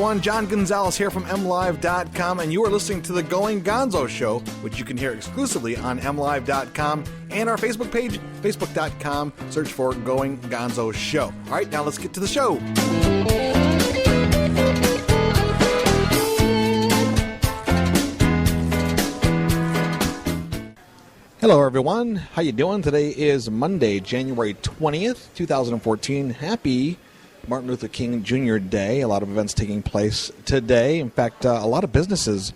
everyone. John Gonzalez here from MLive.com, and you are listening to the Going Gonzo Show, which you can hear exclusively on MLive.com and our Facebook page, Facebook.com. Search for Going Gonzo Show. All right, now let's get to the show. Hello, everyone. How you doing? Today is Monday, January 20th, 2014. Happy Martin Luther King Jr. Day. A lot of events taking place today. In fact, a lot of businesses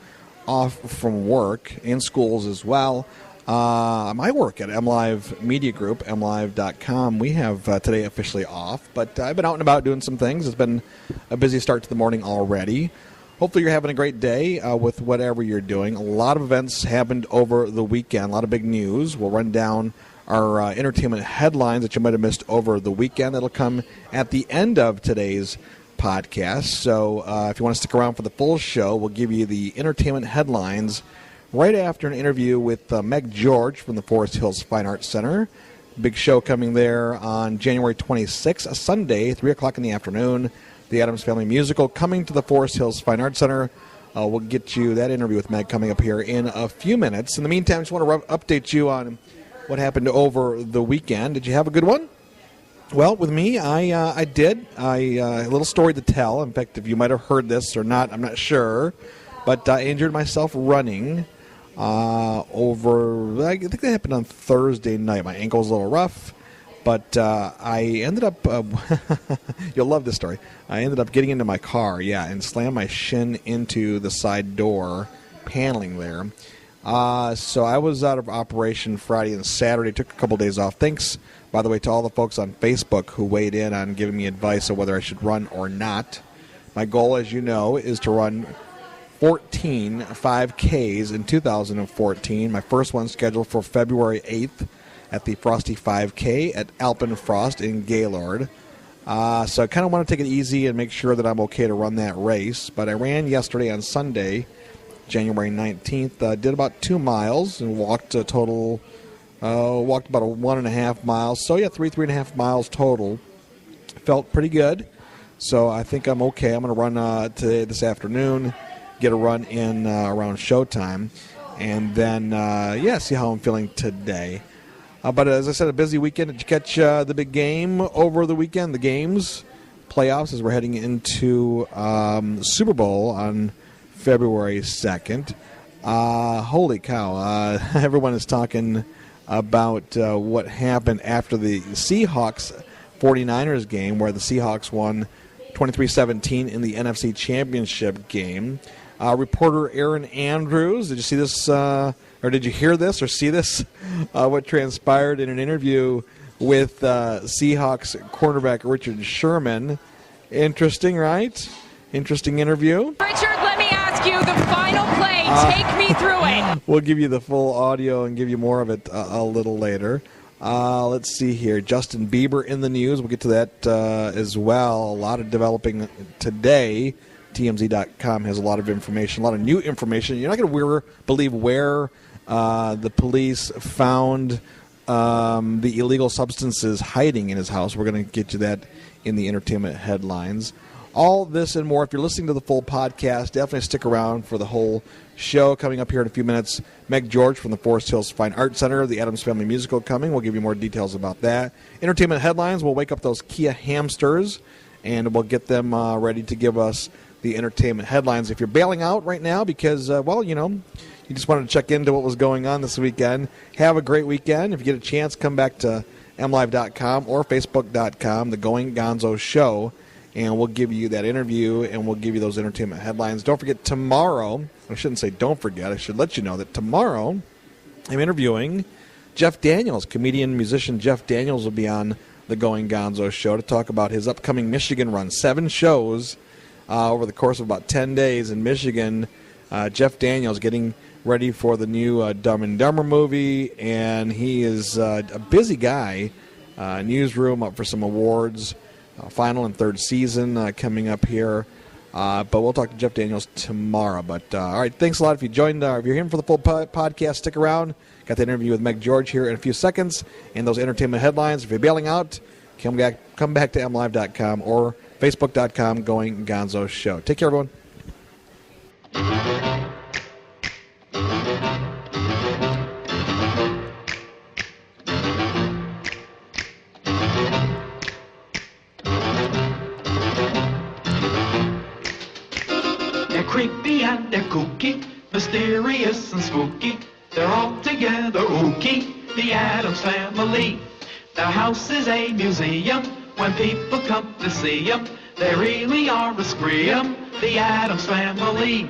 off from work and schools as well. My work at MLive Media Group, MLive.com, we have today officially off, but I've been out and about doing some things. It's been a busy start to the morning already. Hopefully you're having a great day with whatever you're doing. A lot of events happened over the weekend, a lot of big news. We'll run down our entertainment headlines that you might have missed over the weekend. That'll come at the end of today's podcast. So if you want to stick around for the full show, we'll give you the entertainment headlines right after an interview with Meg George from the Forest Hills Fine Arts Center. Big show coming there on January 26th, a Sunday, 3 o'clock in the afternoon. The Addams Family Musical coming to the Forest Hills Fine Arts Center. We'll get you that interview with Meg coming up here in a few minutes. In the meantime, I just want to update you on what happened over the weekend. Did you have a good one? Well, with me, I did. A little story to tell. In fact, if you might have heard this or not, I'm not sure. But I injured myself running over, I think that happened on Thursday night. My ankle was a little rough. But I ended up, you'll love this story. I ended up getting into my car, and slammed my shin into the side door paneling there. So I was out of operation Friday and Saturday. Took a couple days off. Thanks, by the way, to all the folks on Facebook who weighed in on giving me advice on whether I should run or not. My goal, as you know, is to run 14 5Ks in 2014. My first one scheduled for February 8th at the Frosty 5K at Alpenfrost in Gaylord. So I kind of want to take it easy and make sure that I'm okay to run that race. But I ran yesterday on Sunday, January 19th, did about 2 miles and walked a total, walked about 1.5 miles. So, 3.5 miles total. Felt pretty good. So I think I'm okay. I'm going to run today, this afternoon, get a run in around showtime, and then, see how I'm feeling today. But as I said, a busy weekend. Did you catch the big game over the weekend? The games, playoffs, as we're heading into Super Bowl on February 2nd. Holy cow. Everyone is talking about what happened after the Seahawks-49ers game, where the Seahawks won 23-17 in the NFC Championship game. Reporter Aaron Andrews, did you see this, or did you hear this or see this? What transpired in an interview with Seahawks cornerback Richard Sherman. Interesting, right? Interesting interview. Richard, let me ask you the final play. Take me through it. We'll give you the full audio and give you more of it a little later. Let's see here. Justin Bieber in the news. We'll get to that as well. A lot of developing today. TMZ.com has a lot of information, a lot of new information. You're not going to believe where the police found the illegal substances hiding in his house. We're going to get you that in the entertainment headlines. All this and more. If you're listening to the full podcast, definitely stick around for the whole show. Coming up here in a few minutes, Meg George from the Forest Hills Fine Arts Center, the Addams Family Musical coming. We'll give you more details about that. Entertainment headlines, we'll wake up those Kia hamsters, and we'll get them ready to give us the entertainment headlines. If you're bailing out right now because, you just wanted to check into what was going on this weekend, have a great weekend. If you get a chance, come back to MLive.com or Facebook.com, The Going Gonzo Show, and we'll give you that interview and we'll give you those entertainment headlines. Don't forget tomorrow, I shouldn't say don't forget, I should let you know that tomorrow I'm interviewing Jeff Daniels. Comedian, musician Jeff Daniels will be on The Going Gonzo Show to talk about his upcoming Michigan run. 7 shows over the course of about 10 days in Michigan. Jeff Daniels getting ready for the new Dumb and Dumber movie, and he is a busy guy. Newsroom up for some awards, final and third season coming up here. But we'll talk to Jeff Daniels tomorrow. But all right, thanks a lot. If you joined, if you're here for the full podcast, stick around. Got the interview with Meg George here in a few seconds, and those entertainment headlines. If you're bailing out, come back to MLive.com or Facebook.com, Going Gonzo Show. Take care, everyone. They're creepy and they're kooky, mysterious and spooky. They're all together ooky, the Addams Family. Their house is a museum. When people come to see them, they really are a scream, the Addams Family.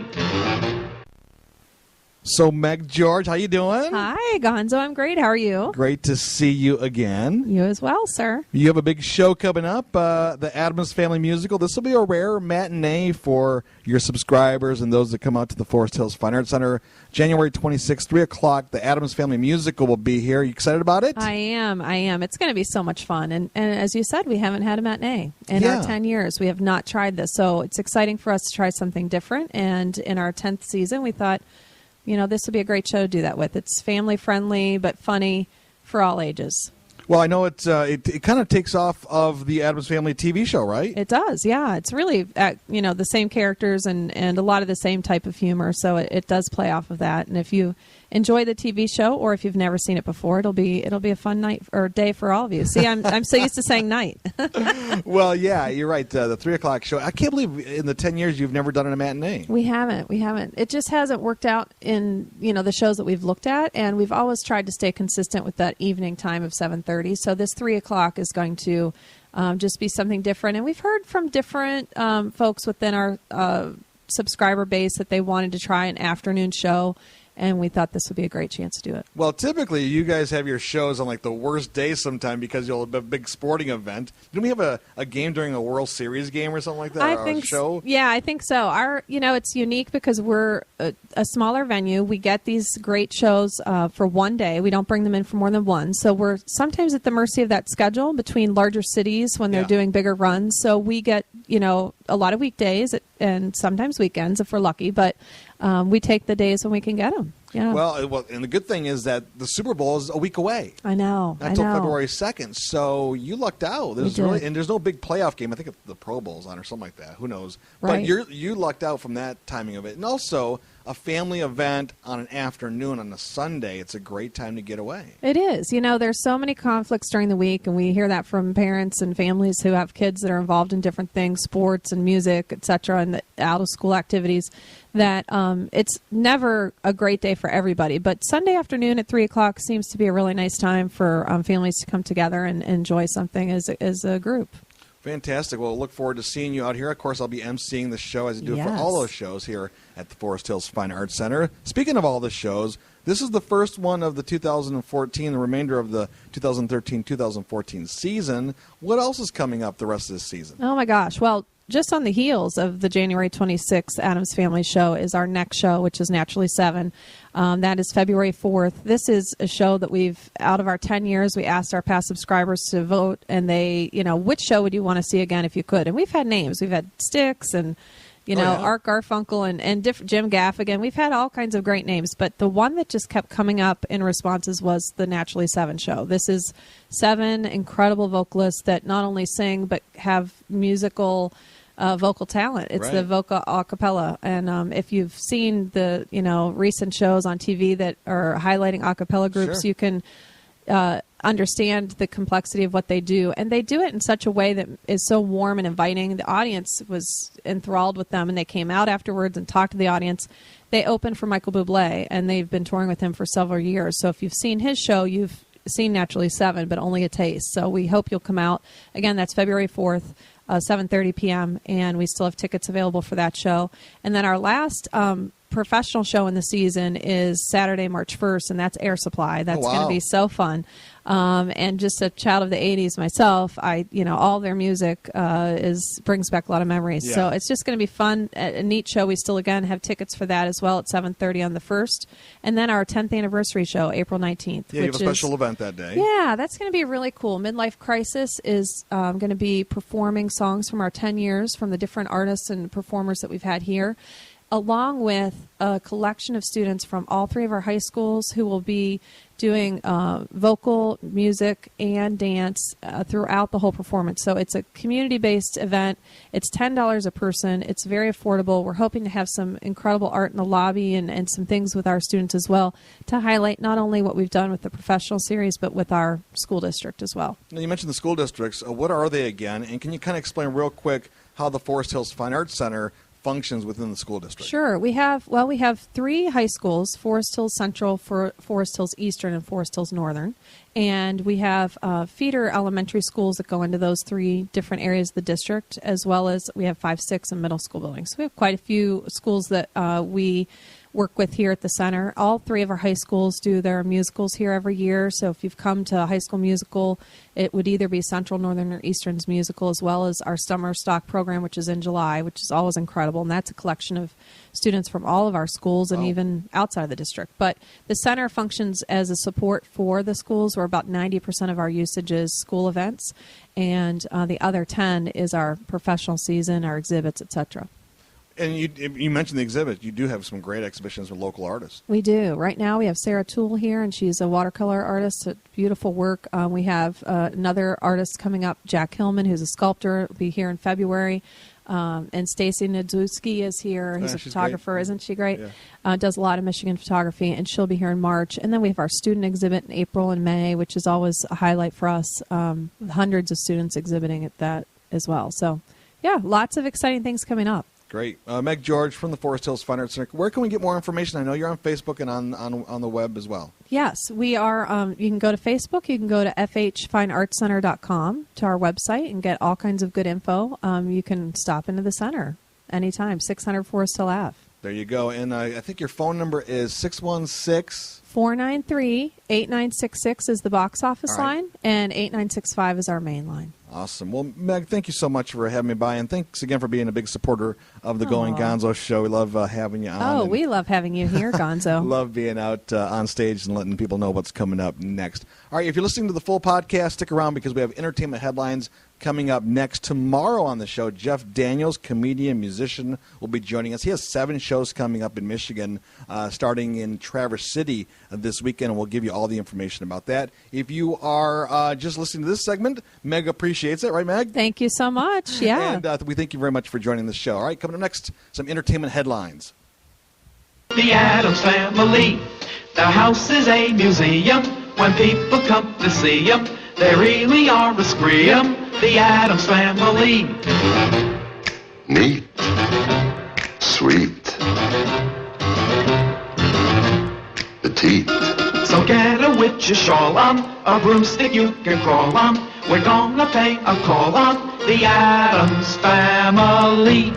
So, Meg George, how you doing? Hi, Gonzo. I'm great. How are you? Great to see you again. You as well, sir. You have a big show coming up, the Addams Family Musical. This will be a rare matinee for your subscribers and those that come out to the Forest Hills Fine Arts Center. January 26th, 3 o'clock, the Addams Family Musical will be here. Are you excited about it? I am. It's going to be so much fun. And as you said, we haven't had a matinee in our 10 years. We have not tried this. So it's exciting for us to try something different. And in our 10th season, we thought, this would be a great show to do that with. It's family friendly, but funny for all ages. Well, I know it kind of takes off of the Addams Family TV show, right? It does, yeah. It's really, the same characters and a lot of the same type of humor. So it does play off of that. And if you enjoy the TV show, or if you've never seen it before, it'll be a fun night or day for all of you. See, I'm so used to saying night. Well, yeah, you're right. The 3 o'clock show. I can't believe in the 10 years you've never done a matinee. We haven't. It just hasn't worked out in the shows that we've looked at, and we've always tried to stay consistent with that evening time of 7:30. So this 3 o'clock is going to just be something different. And we've heard from different folks within our subscriber base that they wanted to try an afternoon show. And we thought this would be a great chance to do it. Well, typically you guys have your shows on like the worst day sometime because you'll have a big sporting event. Didn't we have a game during a World Series game or something like that? I think so. Yeah, I think so. It's unique because we're a smaller venue. We get these great shows for one day. We don't bring them in for more than one. So we're sometimes at the mercy of that schedule between larger cities when they're doing bigger runs. So we get, a lot of weekdays and sometimes weekends if we're lucky. But we take the days when we can get them. Yeah. Well, and the good thing is that the Super Bowl is a week away. I know. Not until February 2nd. So you lucked out. There's no big playoff game. I think the Pro Bowl's on or something like that. Who knows? Right. But you lucked out from that timing of it. And also a family event on an afternoon on a Sunday. It's a great time to get away. It is. There's so many conflicts during the week, and we hear that from parents and families who have kids that are involved in different things, sports and music, etc., and the out-of-school activities, that it's never a great day for everybody. But Sunday afternoon at 3 o'clock seems to be a really nice time for families to come together and enjoy something as a group. Fantastic. Well, look forward to seeing you out here. Of course, I'll be emceeing the show as I do for all those shows here at the Forest Hills Fine Arts Center. Speaking of all the shows, this is the first one of the 2014, the remainder of the 2013-2014 season. What else is coming up the rest of this season? Oh, my gosh. Well, just on the heels of the January 26th Addams Family show is our next show, which is Naturally 7. That is February 4th. This is a show that out of our 10 years, we asked our past subscribers to vote, and they, which show would you want to see again if you could? And we've had names. We've had Styx and, Art Garfunkel and Jim Gaffigan. We've had all kinds of great names, but the one that just kept coming up in responses was the Naturally 7 show. This is 7 incredible vocalists that not only sing, but have musical vocal talent. It's the vocal a cappella. And if you've seen the recent shows on TV that are highlighting a cappella groups, you can understand the complexity of what they do. And they do it in such a way that is so warm and inviting. The audience was enthralled with them, and they came out afterwards and talked to the audience. They opened for Michael Bublé, and they've been touring with him for several years. So if you've seen his show, you've seen Naturally 7, but only a taste. So we hope you'll come out. Again, that's February 4th. 7:30 p.m., and we still have tickets available for that show. And then our last professional show in the season is Saturday, March 1st, and that's Air Supply. That's going to be so fun. And just a child of the 80s myself, all their music brings back a lot of memories. Yeah. So it's just going to be fun, a neat show. We still, again, have tickets for that as well at 7:30 on the 1st. And then our 10th anniversary show, April 19th. Yeah, you have a special event that day. Yeah, that's going to be really cool. Midlife Crisis is going to be performing songs from our 10 years from the different artists and performers that we've had here. along with a collection of students from all three of our high schools who will be doing vocal, music, and dance throughout the whole performance. So it's a community-based event. It's $10 a person. It's very affordable. We're hoping to have some incredible art in the lobby and some things with our students as well to highlight not only what we've done with the professional series, but with our school district as well. Now, you mentioned the school districts. What are they again? And can you kind of explain real quick how the Forest Hills Fine Arts Center functions within the school district? Sure. We have three high schools: Forest Hills Central, Forest Hills Eastern, and Forest Hills Northern. And we have feeder elementary schools that go into those three different areas of the district, as well as we have 5, 6, and middle school buildings. So we have quite a few schools that we work with here at the center. All three of our high schools do their musicals here every year. So if you've come to a high school musical, it would either be Central, Northern, or Eastern's musical, as well as our summer stock program, which is in July, which is always incredible. And that's a collection of students from all of our schools and even outside the district. But the center functions as a support for the schools, where about 90% of our usage is school events, and the other 10 is our professional season, our exhibits, etc. And you mentioned the exhibit. You do have some great exhibitions with local artists. We do. Right now we have Sarah Toole here, and she's a watercolor artist. Beautiful work. We have another artist coming up, Jack Hillman, who's a sculptor. Will be here in February. And Stacy Nadzuski is here. He's a photographer. Great. Isn't she great? Yeah. Does a lot of Michigan photography, and she'll be here in March. And then we have our student exhibit in April and May, which is always a highlight for us. Hundreds of students exhibiting at that as well. So, yeah, lots of exciting things coming up. Great. Meg George from the Forest Hills Fine Arts Center. Where can we get more information? I know you're on Facebook and on the web as well. Yes, we are. You can go to Facebook. You can go to fhfineartscenter.com, to our website, and get all kinds of good info. You can stop into the center anytime, 600 Forest Hill Ave. There you go. And I think your phone number is 616... 493-8966 is the box office line, and 8965 is our main line. Awesome. Well, Meg, thank you so much for having me by, and thanks again for being a big supporter of the Going Gonzo show. We love having you on. Oh, we love having you here, Gonzo. Love being out on stage and letting people know what's coming up next. All right, if you're listening to the full podcast, stick around because we have entertainment headlines coming up next. Tomorrow on the show, Jeff Daniels, comedian, musician, will be joining us. He has 7 shows coming up in Michigan, starting in Traverse City this weekend, and we'll give you all the information about that. If you are just listening to this segment, Meg appreciates it, right, Meg? Thank you so much. Yeah. And we thank you very much for joining the show. All right, coming up next, some entertainment headlines. The Addams Family. Their house is a museum. When people come to see them, they really are a scream. The Addams Family. Neat. Sweet. Petite. So get a witch's shawl on, a broomstick you can crawl on. We're gonna pay a call on the Addams Family.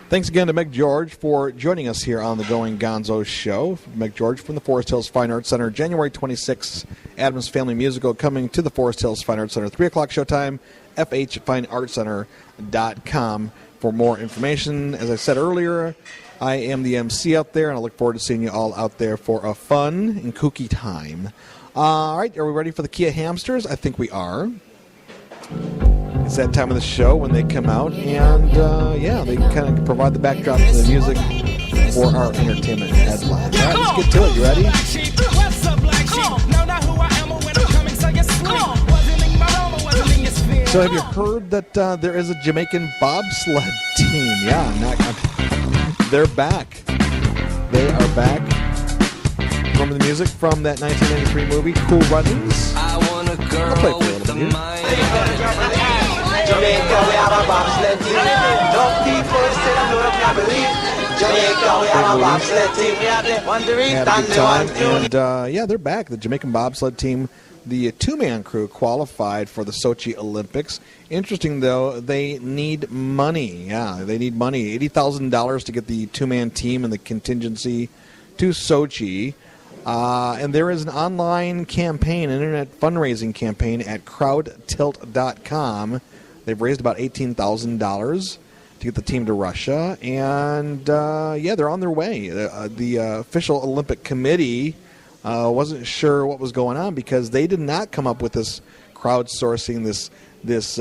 Thanks again to Meg George for joining us here on the Going Gonzo show. Meg George from the Forest Hills Fine Arts Center, January 26th, Addams Family Musical coming to the Forest Hills Fine Arts Center, 3 o'clock showtime, fhfineartscenter.com for more information. As I said earlier, I am the MC out there, and I look forward to seeing you all out there for a fun and kooky time. All right, are we ready for the Kia Hamsters? I think we are. It's that time of the show when they come out, and they kind of provide the backdrop to the music for our entertainment headlines. All right, let's get to it. You ready? So have you heard that there is a Jamaican bobsled team? Yeah, they're back. They are back. Remember the music from that 1993 movie, Cool Runnings? I'll play for you a little bit here. Jamaica, we have a bobsled team. No people say I know they can't believe. Jamaica, we have a bobsled team. We have the one to read and the one to... And they're back. The Jamaican bobsled team, the 2-man crew, qualified for the Sochi Olympics. Interesting, though, they need money. Yeah, they need money. $80,000 to get the 2-man team and the contingency to Sochi. And there is an online campaign, an internet fundraising campaign at crowdtilt.com. They've raised about $18,000 to get the team to Russia. And, they're on their way. The official Olympic Committee wasn't sure what was going on because they did not come up with this crowdsourcing, this